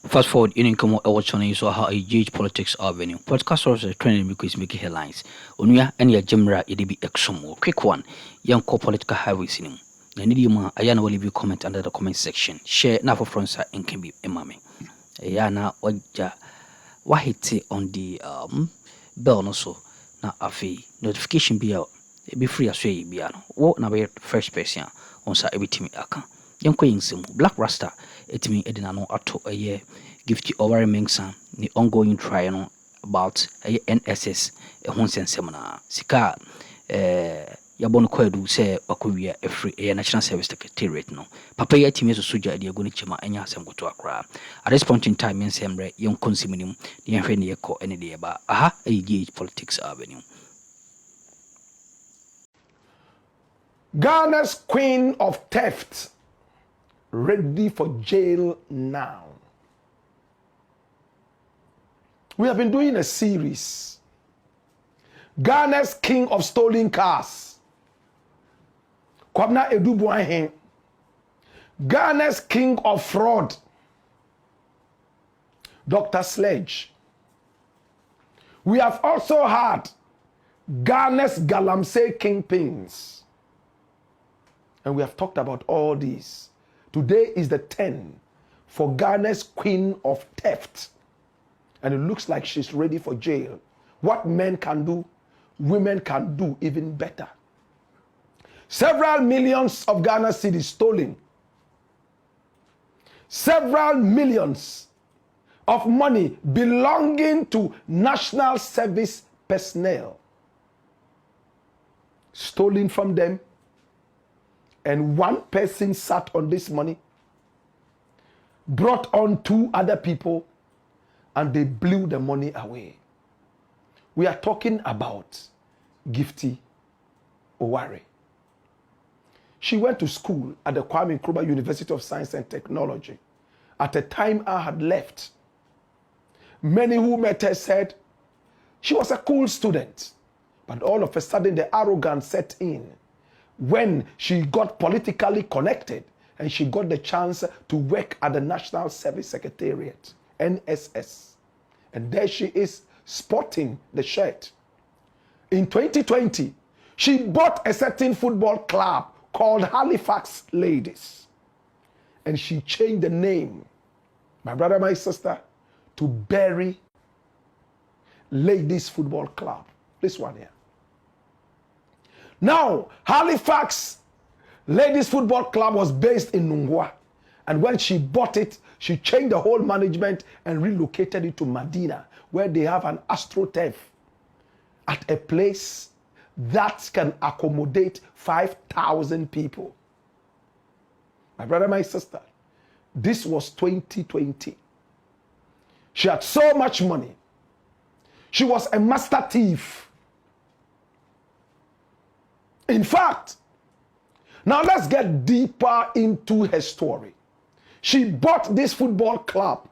Fast forward, in income or channel so how I gauge politics avenue. Podcast sources trending because making headlines. Unuya and ya Jemra EDB exum. Quick one. Young core political highways in him. I need you ma ayana will leave you comment under the comment section. Share na for friends and can be emame. Ayana waja wahiti on the bell no so na afi notification be free as way be ano. Wo na be first person on sa ebitimi aka. Yanko yinsim Black Rasta etimi edina no ato aye Gifty over Mengsa the ongoing trial about NSS a honsensem na sika yabon kwadu se wakowia every National Service Secretariat no papa yetimi so soja de agoni chema anya asem goto akra at this point in time ensemble yon consiminim the enhwe ne yeko ene de ba aha age politics avenue. Ghana's queen of theft ready for jail now. We have been doing a series. Ghana's king of stolen cars. Kwabna Edubuahin. Ghana's king of fraud. Dr. Sledge. We have also had Ghana's Galamsey kingpins. And we have talked about all these. Today is the 10 for Ghana's queen of theft. And it looks like she's ready for jail. What men can do, women can do even better. Several millions of Ghana cedis stolen. Several millions of money belonging to national service personnel stolen from them. And one person sat on this money, brought on 2 other people, and they blew the money away. We are talking about Gifty Oware. She went to school at the Kwame Nkrumah University of Science and Technology. At the time I had left, many who met her said she was a cool student. But all of a sudden the arrogance set in when she got politically connected and she got the chance to work at the National Service Secretariat, NSS. And there she is sporting the shirt. In 2020, she bought a certain football club called Halifax Ladies. And she changed the name, my brother, my sister, to Berry Ladies Football Club. This one here. Now, Halifax Ladies Football Club was based in Nungwa. And when she bought it, she changed the whole management and relocated it to Medina, where they have an AstroTurf at a place that can accommodate 5,000 people. My brother, my sister, this was 2020. She had so much money. She was a master thief. In fact, now let's get deeper into her story. She bought this football club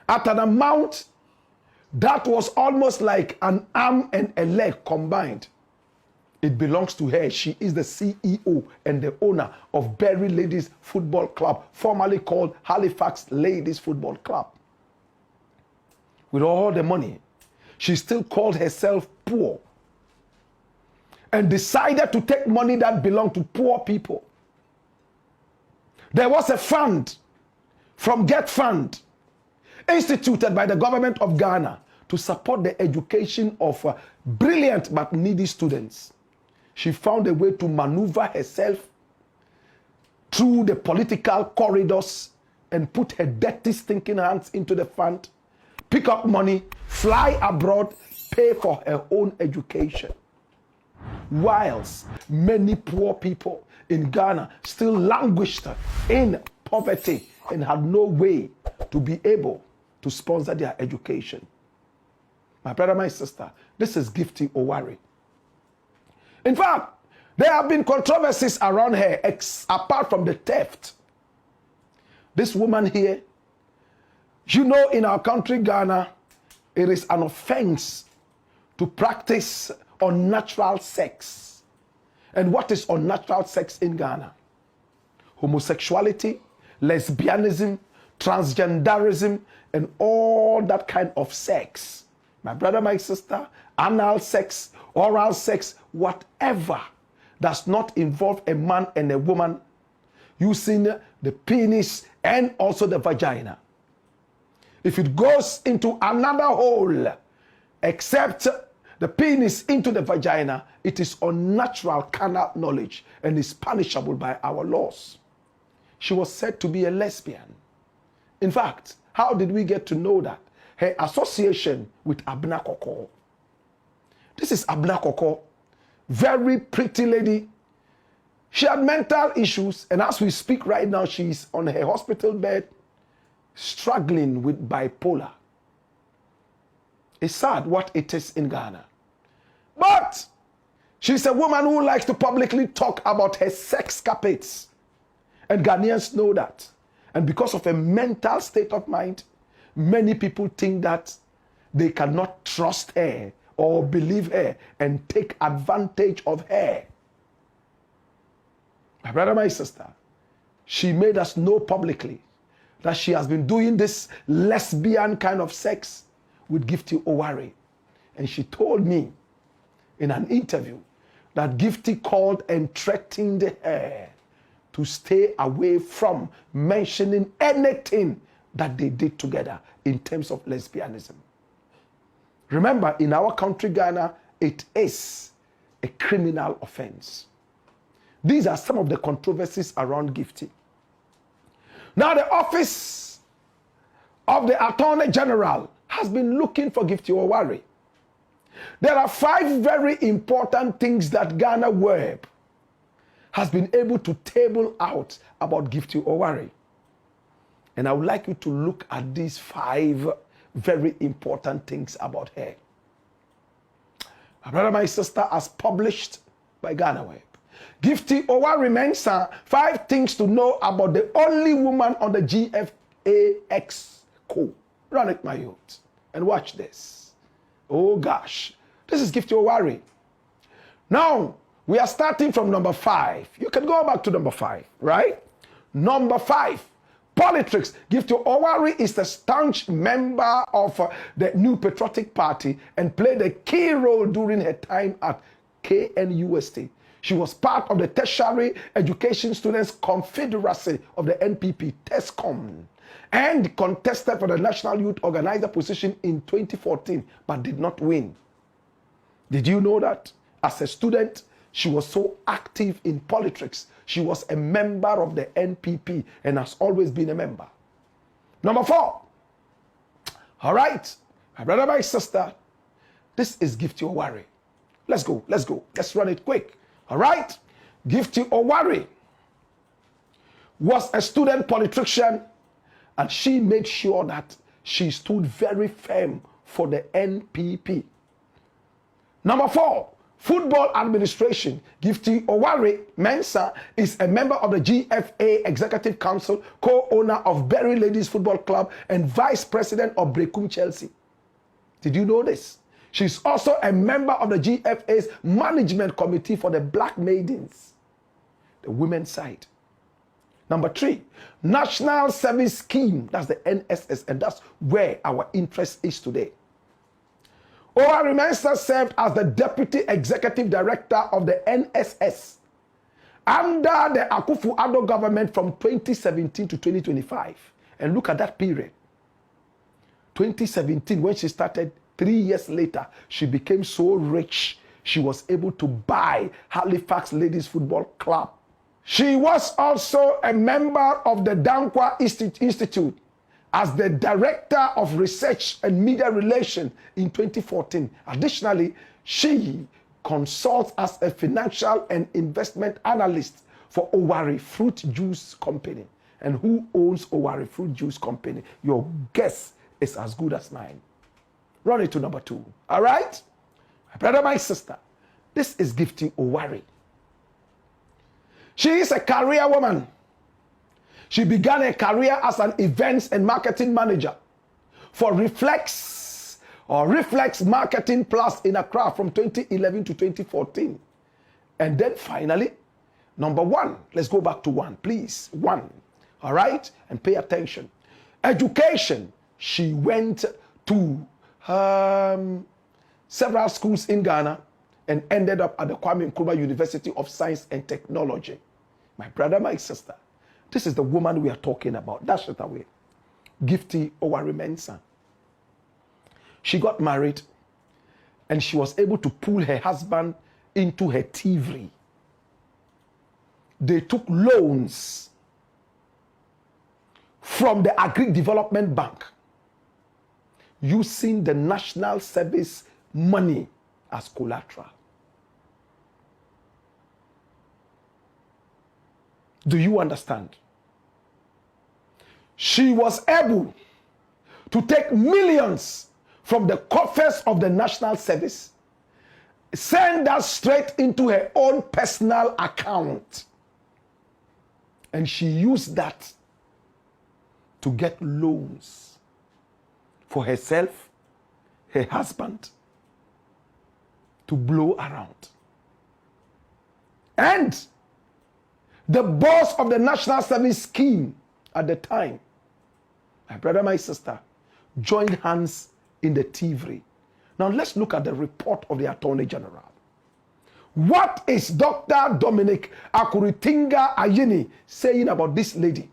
at an amount that was almost like an arm and a leg combined. It belongs to her. She is the CEO and the owner of Berry Ladies Football Club, formerly called Halifax Ladies Football Club. With all the money, she still called herself poor and decided to take money that belonged to poor people. There was a fund from Get Fund instituted by the government of Ghana to support the education of brilliant but needy students. She found a way to maneuver herself through the political corridors and put her dirty, stinking hands into the fund, pick up money, fly abroad, pay for her own education. Whilst many poor people in Ghana still languished in poverty and had no way to be able to sponsor their education. My brother, my sister, this is Gifty Oware. In fact, there have been controversies around her apart from the theft. This woman here, you know, in our country, Ghana, it is an offense to practice unnatural sex. And what is unnatural sex in Ghana? Homosexuality, lesbianism, transgenderism, and all that kind of sex. My brother, my sister, anal sex, oral sex, whatever does not involve a man and a woman using the penis and also the vagina. If it goes into another hole, except the penis into the vagina, it is unnatural carnal knowledge and is punishable by our laws. She was said to be a lesbian. In fact, how did we get to know that? Her association with Abna Koko. This is Abna Koko, very pretty lady. She had mental issues, and as we speak right now, she's on her hospital bed, struggling with bipolar. It's sad what it is in Ghana. But she's a woman who likes to publicly talk about her sex capades. And Ghanaians know that. And because of a mental state of mind, many people think that they cannot trust her or believe her and take advantage of her. My brother, my sister, she made us know publicly that she has been doing this lesbian kind of sex with Gifty Owari. And she told me in an interview that Gifty called and threatened her to stay away from mentioning anything that they did together in terms of lesbianism. Remember, in our country, Ghana, it is a criminal offense. These are some of the controversies around Gifty. Now, the office of the Attorney General has been looking for Gifty Owari. There are 5 very important things that Ghana Web has been able to table out about Gifty Owari. And I would like you to look at these 5 very important things about her. My brother, my sister, as published by Ghana Web. Gifty Owari Mensah, 5 things to know about the only woman on the GFAX code. Run it, my youth, and watch this. Oh gosh, this is Gifty Owari. Now, we are starting from number 5. You can go back to number 5, right? Number 5, politics. Gifty Owari is the staunch member of the New Patriotic Party and played a key role during her time at KNUST. She was part of the Tertiary Education Students Confederacy of the NPP, TESCOM, and contested for the National Youth Organizer position in 2014, but did not win. Did you know that? As a student, she was so active in politics. She was a member of the NPP and has always been a member. Number 4. All right, my brother, my sister, this is Gifty Owari. Let's go. Let's run it quick. All right, Gifty Owari was a student politician, and she made sure that she stood very firm for the NPP. Number 4, football administration. Gifty Owari Mensah is a member of the GFA Executive Council, co-owner of Berry Ladies Football Club, and vice president of Brekum Chelsea. Did you know this? She's also a member of the GFA's management committee for the Black Maidens, the women's side. Number 3, National Service Scheme. That's the NSS, and that's where our interest is today. Owari Mensah served as the Deputy Executive Director of the NSS under the Akuffo Addo government from 2017 to 2025. And look at that period. 2017, when she started, 3 years later, she became so rich, she was able to buy Halifax Ladies Football Club. She was also a member of the Dankwa Institute as the Director of Research and Media Relations in 2014. Additionally, she consults as a financial and investment analyst for Owari Fruit Juice Company. And who owns Owari Fruit Juice Company? Your guess is as good as mine. Run it to number 2. All right? My brother, my sister, this is Gifty Owari. She is a career woman. She began a career as an events and marketing manager for Reflex Marketing Plus in Accra from 2011 to 2014. And then finally, number 1. Let's go back to 1, please. 1. All right? And pay attention. Education, she went to several schools in Ghana and ended up at the Kwame Nkrumah University of Science and Technology. My brother, my sister, this is the woman we are talking about. That's it away. Gifty Owari-Mensah. She got married and she was able to pull her husband into her thievery. They took loans from the Agri Development Bank using the National Service money as collateral. Do you understand? She was able to take millions from the coffers of the National Service, send that straight into her own personal account, and she used that to get loans for herself, her husband, to blow around. And the boss of the National Service scheme at the time, my brother, my sister, joined hands in the thievery. Now let's look at the report of the Attorney General. What is Dr. Dominic Akuritinga Ayini saying about this lady?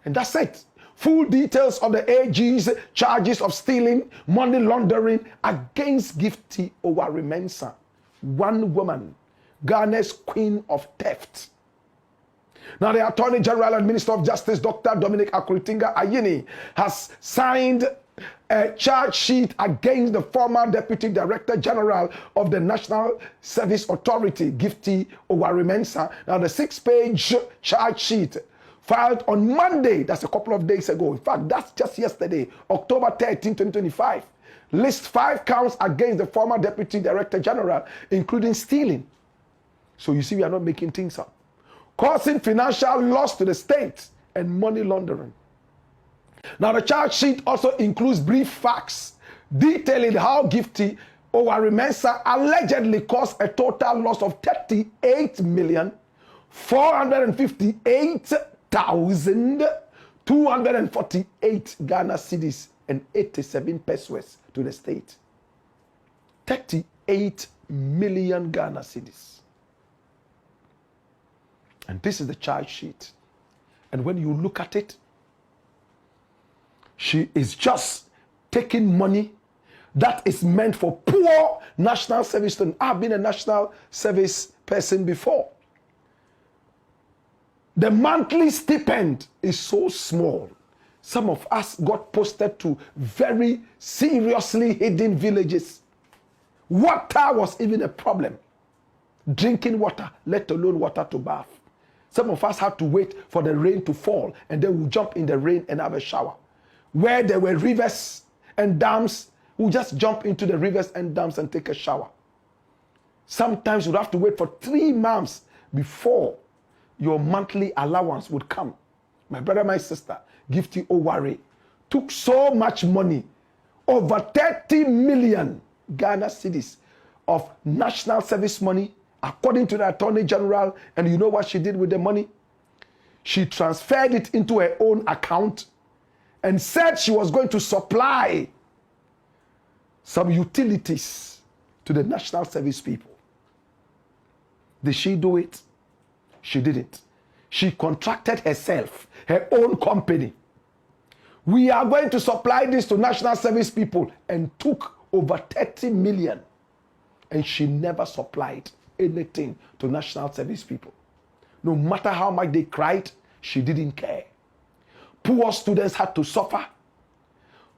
And that's it. Full details of the AG's charges of stealing, money laundering against Gifty Owari-Mensah, one woman, Ghana's queen of theft. Now, the Attorney General and Minister of Justice, Dr. Dominic Akuritinga Ayini, has signed a charge sheet against the former Deputy Director General of the National Service Authority, Gifty Owari-Mensah. Now, the 6-page charge sheet filed on Monday, that's a couple of days ago. In fact, that's just yesterday, October 13, 2025. Lists 5 counts against the former Deputy Director General, including stealing. So you see, we are not making things up. Causing financial loss to the state and money laundering. Now, the charge sheet also includes brief facts detailing how Gifty Owari-Mensah allegedly caused a total loss of 38,458,248 Ghana cedis and 87 pesos to the state. 38 million Ghana cedis. And this is the charge sheet. And when you look at it, she is just taking money that is meant for poor national service students. I've been a national service person before. The monthly stipend is so small. Some of us got posted to very seriously hidden villages. Water was even a problem. Drinking water, let alone water to bath. Some of us had to wait for the rain to fall and then we'll jump in the rain and have a shower. Where there were rivers and dams, we'll just jump into the rivers and dams and take a shower. Sometimes you'd have to wait for 3 months before your monthly allowance would come. My brother, my sister, Gifty Owari, took so much money, over 30 million Ghana cedis of national service money, according to the Attorney General. And you know what she did with the money? She transferred it into her own account and said she was going to supply some utilities to the national service people. Did she do it? She didn't. She contracted herself, her own company. We are going to supply this to national service people, and took over 30 million. And she never supplied anything to national service people. No matter how much they cried, she didn't care. Poor students had to suffer.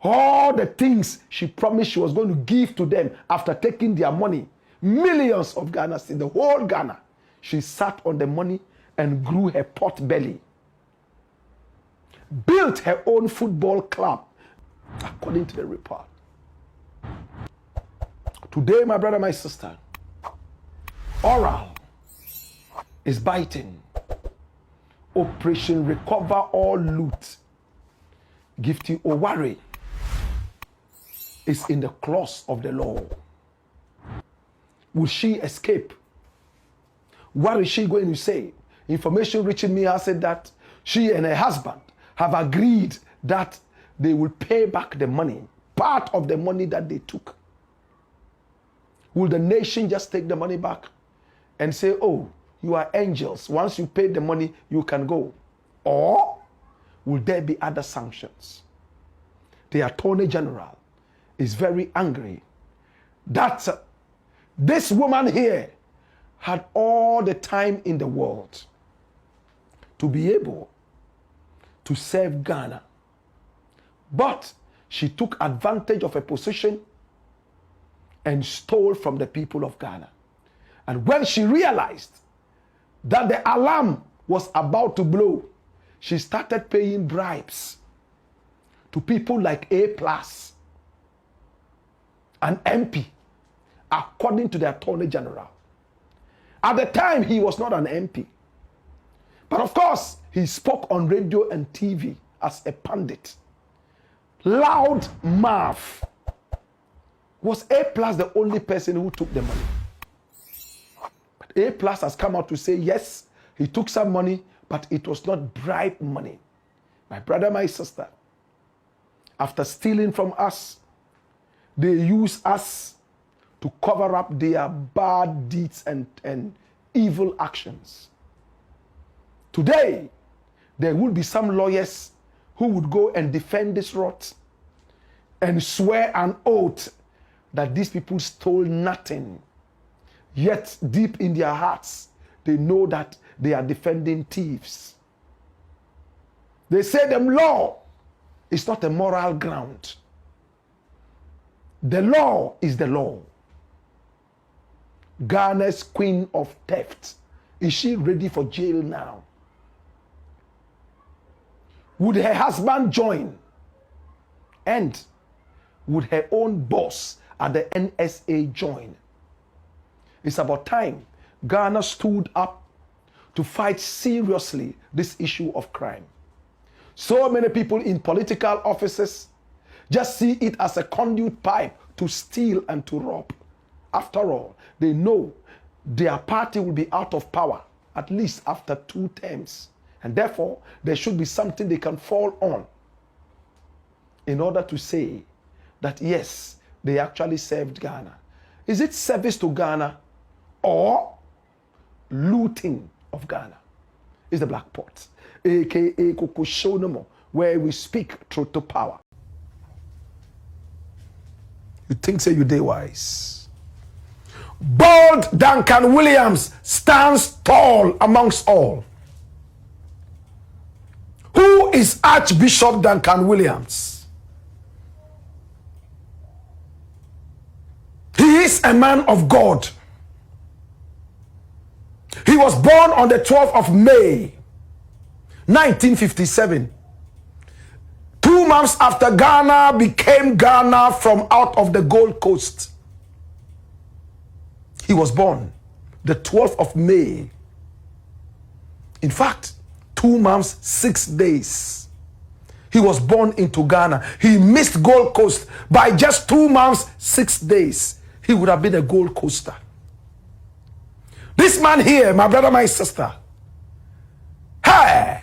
All the things she promised she was going to give to them after taking their money, millions of Ghana in the whole Ghana, she sat on the money and grew her pot belly. Built her own football club, according to the report. Today, my brother, my sister, oral is biting. Operation Recover All Loot. Gifty Owari is in the claws of the law. Will she escape? What is she going to say? Information reaching me has said that she and her husband have agreed that they will pay back the money, part of the money that they took? Will the nation just take the money back and say, oh, you are angels. Once you pay the money, you can go? Or will there be other sanctions? The Attorney General is very angry that this woman here had all the time in the world to be able to serve Ghana. But she took advantage of a position and stole from the people of Ghana. And when she realized that the alarm was about to blow, she started paying bribes to people like A+, an MP, according to the Attorney General. At the time, he was not an MP. But of course, he spoke on radio and TV as a pundit. Loud mouth. Was A+ the only person who took the money? But A+ has come out to say, yes, he took some money, but it was not bribe money. My brother, my sister, after stealing from us, they use us to cover up their bad deeds and evil actions. Today, there will be some lawyers who would go and defend this rot and swear an oath that these people stole nothing. Yet, deep in their hearts, they know that they are defending thieves. They say the law is not a moral ground. The law is the law. Ghana's queen of theft, is she ready for jail now? Would her husband join? And would her own boss at the NSA join? It's about time Ghana stood up to fight seriously this issue of crime. So many people in political offices just see it as a conduit pipe to steal and to rob. After all, they know their party will be out of power, at least after 2 terms. And therefore, there should be something they can fall on in order to say that, yes, they actually served Ghana. Is it service to Ghana or looting of Ghana? It's the Black Pot, aka Kokoshonamo, where we speak truth to power. You think say you day wise. Bold Duncan Williams stands tall amongst all. Who is Archbishop Duncan Williams? He is a man of God. He was born on the 12th of May, 1957. 2 months after Ghana became Ghana from out of the Gold Coast. He was born the 12th of May. In fact, 2 months, 6 days. He was born into Ghana. He missed Gold Coast by just 2 months, 6 days. He would have been a Gold Coaster. This man here, my brother, my sister, hey,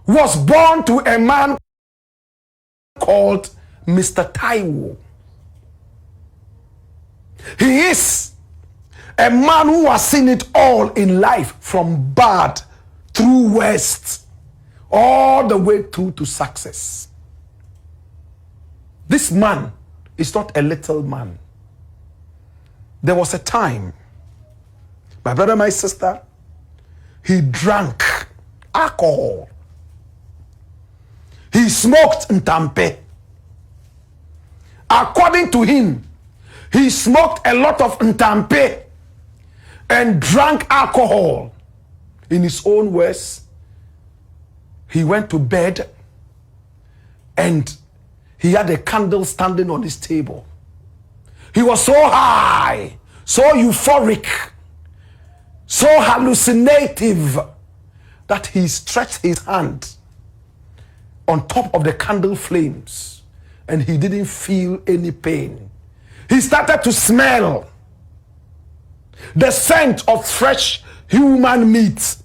was born to a man called Mr. Taiwo. He is a man who has seen it all in life, from bad through worst, all the way through to success. This man is not a little man. There was a time, my brother, my sister, he drank alcohol. He smoked ntampe. According to him, he smoked a lot of ntampe and drank alcohol. In his own words, he went to bed and he had a candle standing on his table. He was so high, so euphoric, so hallucinative that he stretched his hand on top of the candle flames and he didn't feel any pain. He started to smell the scent of fresh human meat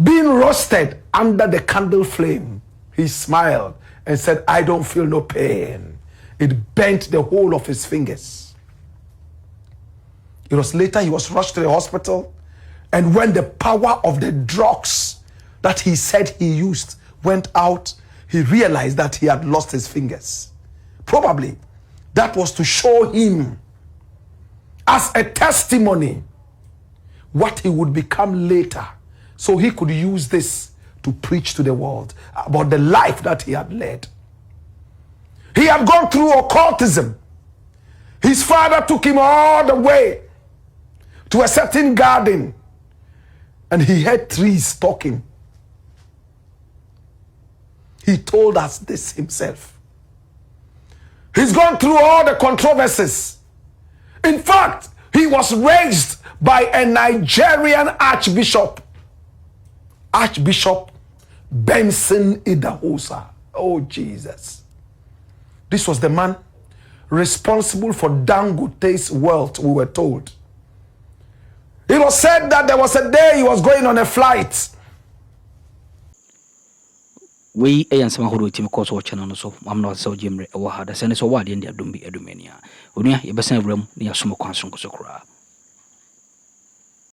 being roasted under the candle flame. he smiled and said, I don't feel no pain. It bent the whole of his fingers. It was later he was rushed to the hospital, and when the power of the drugs that he said he used went out, he realized that he had lost his fingers. Probably that was to show him as a testimony what he would become later, so he could use this to preach to the world about the life that he had led. He had gone through occultism. His father took him all the way to a certain garden, and he heard trees talking. He told us this himself. He's gone through all the controversies. In fact, he was raised by a Nigerian archbishop, Archbishop Benson Idahosa. Oh, Jesus. This was the man responsible for Dangote's wealth, we were told. It was said that there was a day he was going on a flight. We and some who team course watching on so I'm not so Jimmy or had a sense of what in the Adumbi Edumania. Unia, you best room near some consum.